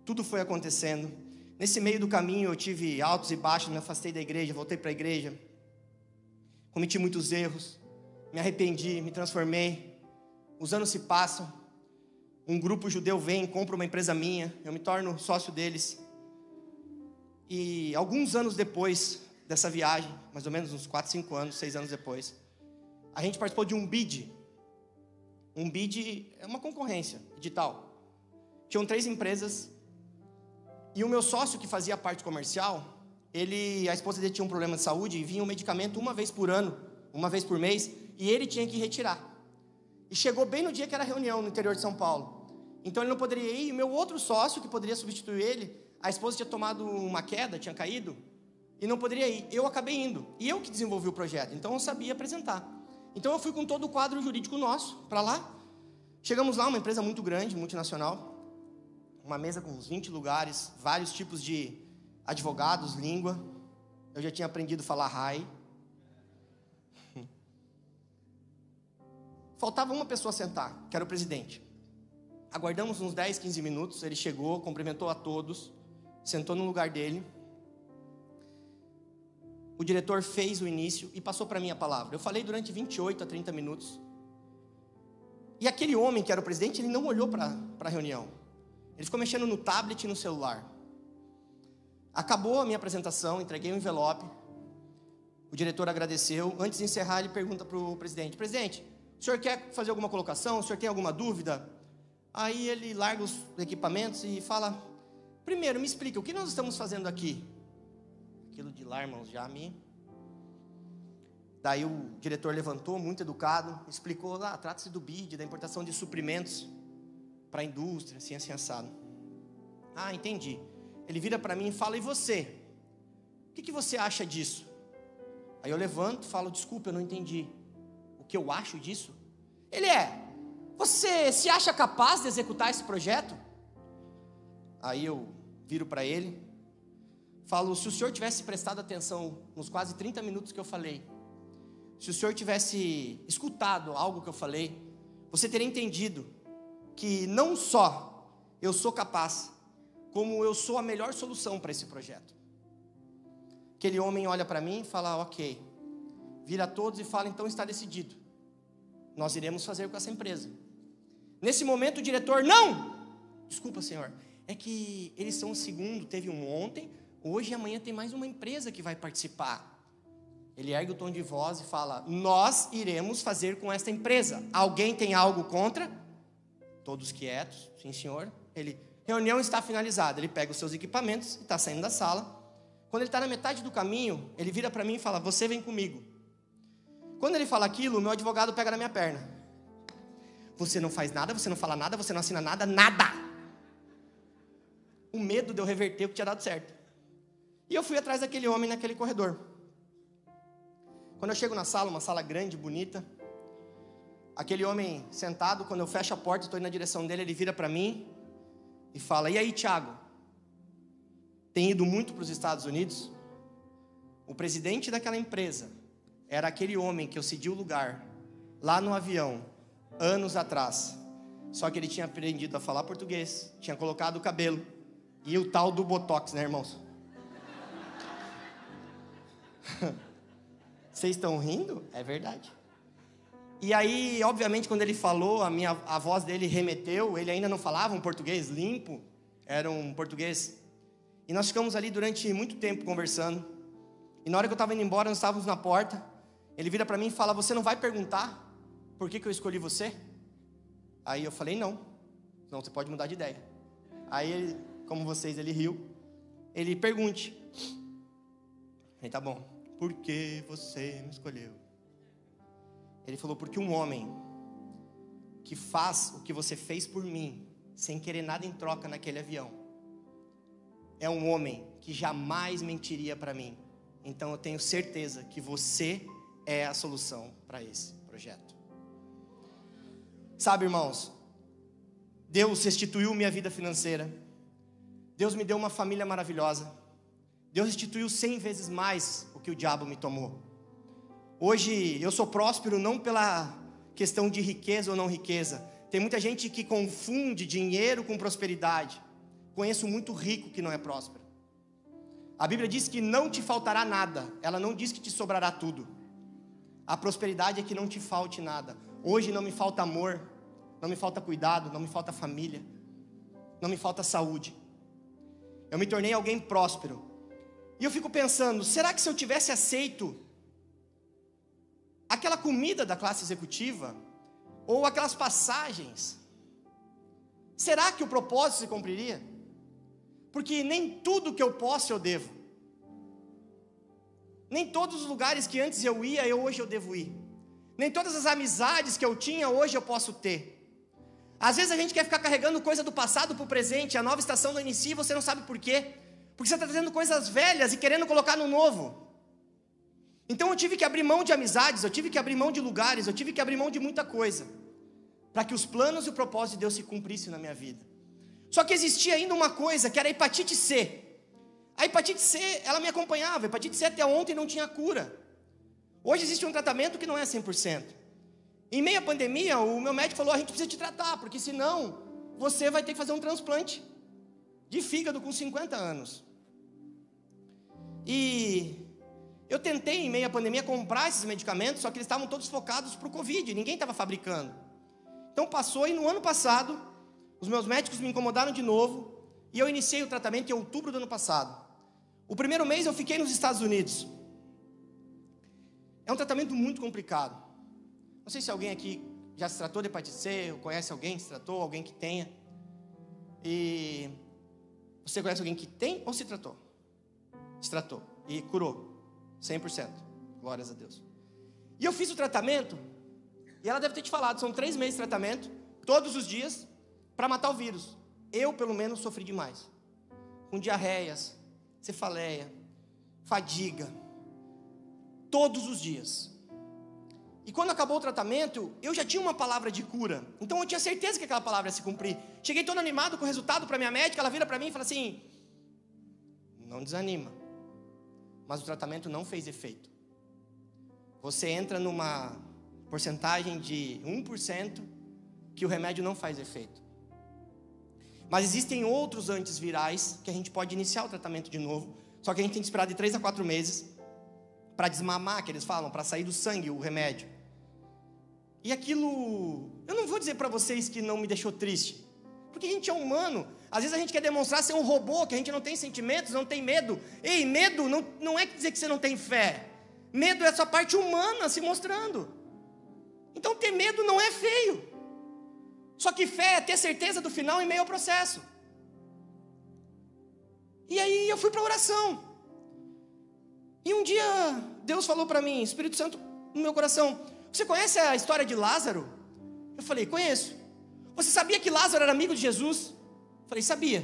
Tudo foi acontecendo. Nesse meio do caminho eu tive altos e baixos, me afastei da igreja, voltei para a igreja. Cometi muitos erros, me arrependi, me transformei. Os anos se passam. Um grupo judeu vem, compra uma empresa minha, eu me torno sócio deles. E alguns anos depois dessa viagem, mais ou menos uns 4, 5 anos, 6 anos depois, a gente participou de um bid. Um bid é uma concorrência digital. Tinham 3 empresas. E o meu sócio que fazia a parte comercial, a esposa dele tinha um problema de saúde e vinha um medicamento uma vez por ano, uma vez por mês, e ele tinha que retirar. E chegou bem no dia que era reunião no interior de São Paulo. Então ele não poderia ir, e o meu outro sócio, que poderia substituir ele, a esposa tinha tomado uma queda, tinha caído, e não poderia ir. Eu acabei indo, e eu que desenvolvi o projeto, então eu sabia apresentar. Então eu fui com todo o quadro jurídico nosso, para lá. Chegamos lá, uma empresa muito grande, multinacional, uma mesa com uns 20 lugares, vários tipos de advogados, língua. Eu já tinha aprendido a falar hi. Faltava uma pessoa sentar, que era o presidente. Aguardamos uns 10, 15 minutos, ele chegou, cumprimentou a todos, sentou no lugar dele. O diretor fez o início e passou para mim a palavra. Eu falei durante 28 a 30 minutos. E aquele homem que era o presidente, ele não olhou para a reunião. Ele ficou mexendo no tablet e no celular. Acabou a minha apresentação, entreguei um envelope. O diretor agradeceu. Antes de encerrar, ele pergunta para o presidente: presidente, o senhor quer fazer alguma colocação? O senhor tem alguma dúvida? Aí ele larga os equipamentos e fala: primeiro, me explica, o que nós estamos fazendo aqui? Aquilo de lá, irmãos, já me... Daí o diretor levantou, muito educado, explicou: trata-se do BID, da importação de suprimentos para a indústria, assim, assim, assado. Entendi. Ele vira para mim e fala: e você? O que você acha disso? Aí eu levanto e falo: desculpa, eu não entendi. O que eu acho disso? Ele você se acha capaz de executar esse projeto? Aí eu viro para ele, falo: se o senhor tivesse prestado atenção nos quase 30 minutos que eu falei, se o senhor tivesse escutado algo que eu falei, você teria entendido que não só eu sou capaz, como eu sou a melhor solução para esse projeto. Aquele homem olha para mim e fala: ok. Vira a todos e fala: então está decidido. Nós iremos fazer com essa empresa. Nesse momento o diretor: não! Desculpa, senhor. É que eles são o segundo, teve um ontem, hoje e amanhã tem mais uma empresa que vai participar. Ele ergue o tom de voz e fala: nós iremos fazer com esta empresa. Alguém tem algo contra? Todos quietos. Sim, senhor. Ele: reunião está finalizada. Ele pega os seus equipamentos e está saindo da sala. Quando ele está na metade do caminho, ele vira para mim e fala: você vem comigo. Quando ele fala aquilo, o meu advogado pega na minha perna. Você não faz nada, você não fala nada, você não assina nada, nada. O medo de eu reverter o que tinha dado certo. E eu fui atrás daquele homem naquele corredor. Quando eu chego na sala, uma sala grande, bonita, aquele homem sentado, quando eu fecho a porta e estou indo na direção dele, ele vira para mim e fala: e aí, Thiago? Tem ido muito para os Estados Unidos? O presidente daquela empresa era aquele homem que eu cedi o lugar lá no avião, anos atrás. Só que ele tinha aprendido a falar português, tinha colocado o cabelo e o tal do Botox, né, irmãos? Vocês estão rindo? É verdade. E aí, obviamente, quando ele falou, a voz dele remeteu. Ele ainda não falava um português limpo, era um português. E nós ficamos ali durante muito tempo conversando. E na hora que eu estava indo embora, nós estávamos na porta. Ele vira para mim e fala: você não vai perguntar por que eu escolhi você? Aí eu falei: não, senão você pode mudar de ideia. Aí ele, como vocês, ele riu. Ele: pergunte. Aí tá bom. Por que você me escolheu? Ele falou: porque um homem que faz o que você fez por mim, sem querer nada em troca naquele avião, é um homem que jamais mentiria para mim. Então eu tenho certeza que você é a solução para esse projeto. Sabe, irmãos, Deus restituiu minha vida financeira. Deus me deu uma família maravilhosa. Deus restituiu 100 vezes mais o que o diabo me tomou. Hoje eu sou próspero não pela questão de riqueza ou não riqueza. Tem muita gente que confunde dinheiro com prosperidade. Conheço muito rico que não é próspero. A Bíblia diz que não te faltará nada. Ela não diz que te sobrará tudo. A prosperidade é que não te falte nada. Hoje não me falta amor, não me falta cuidado, não me falta família, não me falta saúde. Eu me tornei alguém próspero. E eu fico pensando, será que se eu tivesse aceito aquela comida da classe executiva, ou aquelas passagens, será que o propósito se cumpriria? Porque nem tudo que eu posso eu devo. Nem todos os lugares que antes eu ia, hoje eu devo ir. Nem todas as amizades que eu tinha, hoje eu posso ter. Às vezes a gente quer ficar carregando coisa do passado para o presente, a nova estação não inicia e você não sabe por quê. Porque você está trazendo coisas velhas e querendo colocar no novo. Então eu tive que abrir mão de amizades, eu tive que abrir mão de lugares, eu tive que abrir mão de muita coisa, para que os planos e o propósito de Deus se cumprissem na minha vida. Só que existia ainda uma coisa, que era a hepatite C. A hepatite C, ela me acompanhava. A hepatite C até ontem não tinha cura. Hoje existe um tratamento que não é 100%. Em meio à pandemia, o meu médico falou, a gente precisa te tratar, porque senão você vai ter que fazer um transplante de fígado com 50 anos. E eu tentei, em meio à pandemia, comprar esses medicamentos, só que eles estavam todos focados para o Covid, ninguém estava fabricando. Então passou, e no ano passado, os meus médicos me incomodaram de novo, e eu iniciei o tratamento em outubro do ano passado. O primeiro mês eu fiquei nos Estados Unidos. É um tratamento muito complicado. Não sei se alguém aqui já se tratou de hepatite C, ou conhece alguém que se tratou, alguém que tenha. E você conhece alguém que tem ou se tratou? Se tratou e curou, 100%, glórias a Deus. E eu fiz o tratamento, e ela deve ter te falado, são 3 meses de tratamento, todos os dias, para matar o vírus. Eu, pelo menos, sofri demais, com diarreias, cefaleia, fadiga, todos os dias. E quando acabou o tratamento, eu já tinha uma palavra de cura, então eu tinha certeza que aquela palavra ia se cumprir. Cheguei todo animado com o resultado para minha médica, ela vira para mim e fala assim, não desanima, mas o tratamento não fez efeito. Você entra numa porcentagem de 1% que o remédio não faz efeito. Mas existem outros antivirais que a gente pode iniciar o tratamento de novo, só que a gente tem que esperar de 3 a 4 meses para desmamar, que eles falam, para sair do sangue o remédio. E aquilo, eu não vou dizer para vocês que não me deixou triste, porque a gente é humano. Às vezes a gente quer demonstrar ser um robô, que a gente não tem sentimentos, não tem medo. Ei, medo não é dizer que você não tem fé. Medo é a sua parte humana se mostrando. Então ter medo não é feio. Só que fé é ter certeza do final em meio ao processo. E aí eu fui para a oração. E um dia Deus falou para mim, Espírito Santo no meu coração, você conhece a história de Lázaro? Eu falei, conheço. Você sabia que Lázaro era amigo de Jesus? Eu falei, sabia.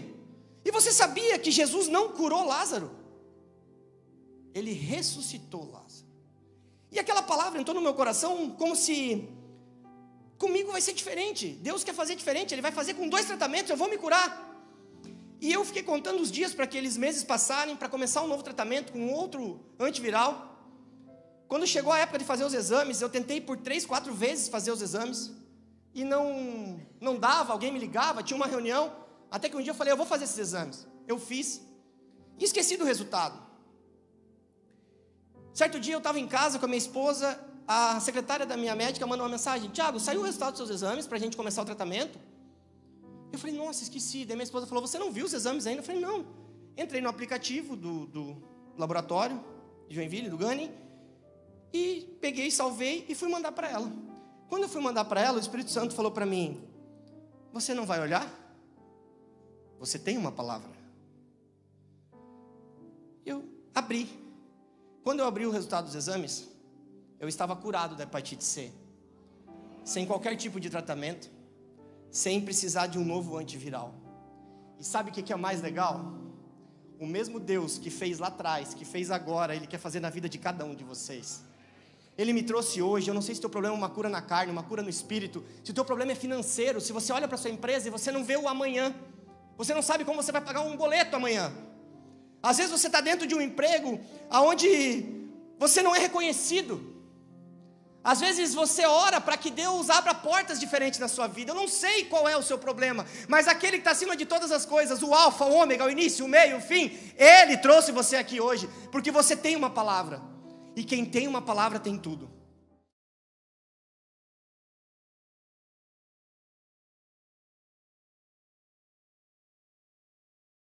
E você sabia que Jesus não curou Lázaro? Ele ressuscitou Lázaro. E aquela palavra entrou no meu coração como se, comigo vai ser diferente. Deus quer fazer diferente, Ele vai fazer com 2 tratamentos, eu vou me curar. E eu fiquei contando os dias para aqueles meses passarem, para começar um novo tratamento com outro antiviral. Quando chegou a época de fazer os exames, eu tentei por 3, 4 vezes fazer os exames. E não dava, alguém me ligava, tinha uma reunião. Até que um dia eu falei, eu vou fazer esses exames. Eu fiz e esqueci do resultado. Certo dia eu estava em casa com a minha esposa, a secretária da minha médica mandou uma mensagem, Tiago, saiu o resultado dos seus exames para a gente começar o tratamento? Eu falei, nossa, esqueci. Daí minha esposa falou, você não viu os exames ainda? Eu falei, não. Entrei no aplicativo do laboratório de Joinville, do Gani, e peguei, salvei e fui mandar para ela. Quando eu fui mandar para ela, o Espírito Santo falou para mim, você não vai olhar? Você tem uma palavra. Eu abri. Quando eu abri o resultado dos exames, eu estava curado da hepatite C, sem qualquer tipo de tratamento, sem precisar de um novo antiviral. E sabe o que é mais legal? O mesmo Deus que fez lá atrás, que fez agora, Ele quer fazer na vida de cada um de vocês. Ele me trouxe hoje, eu não sei se o teu problema é uma cura na carne, uma cura no espírito, se o teu problema é financeiro, se você olha para a sua empresa e você não vê o amanhã, você não sabe como você vai pagar um boleto amanhã. Às vezes você está dentro de um emprego onde você não é reconhecido. Às vezes você ora para que Deus abra portas diferentes na sua vida. Eu não sei qual é o seu problema, mas aquele que está acima de todas as coisas, o alfa, o ômega, o início, o meio, o fim, Ele trouxe você aqui hoje, porque você tem uma palavra. E quem tem uma palavra tem tudo.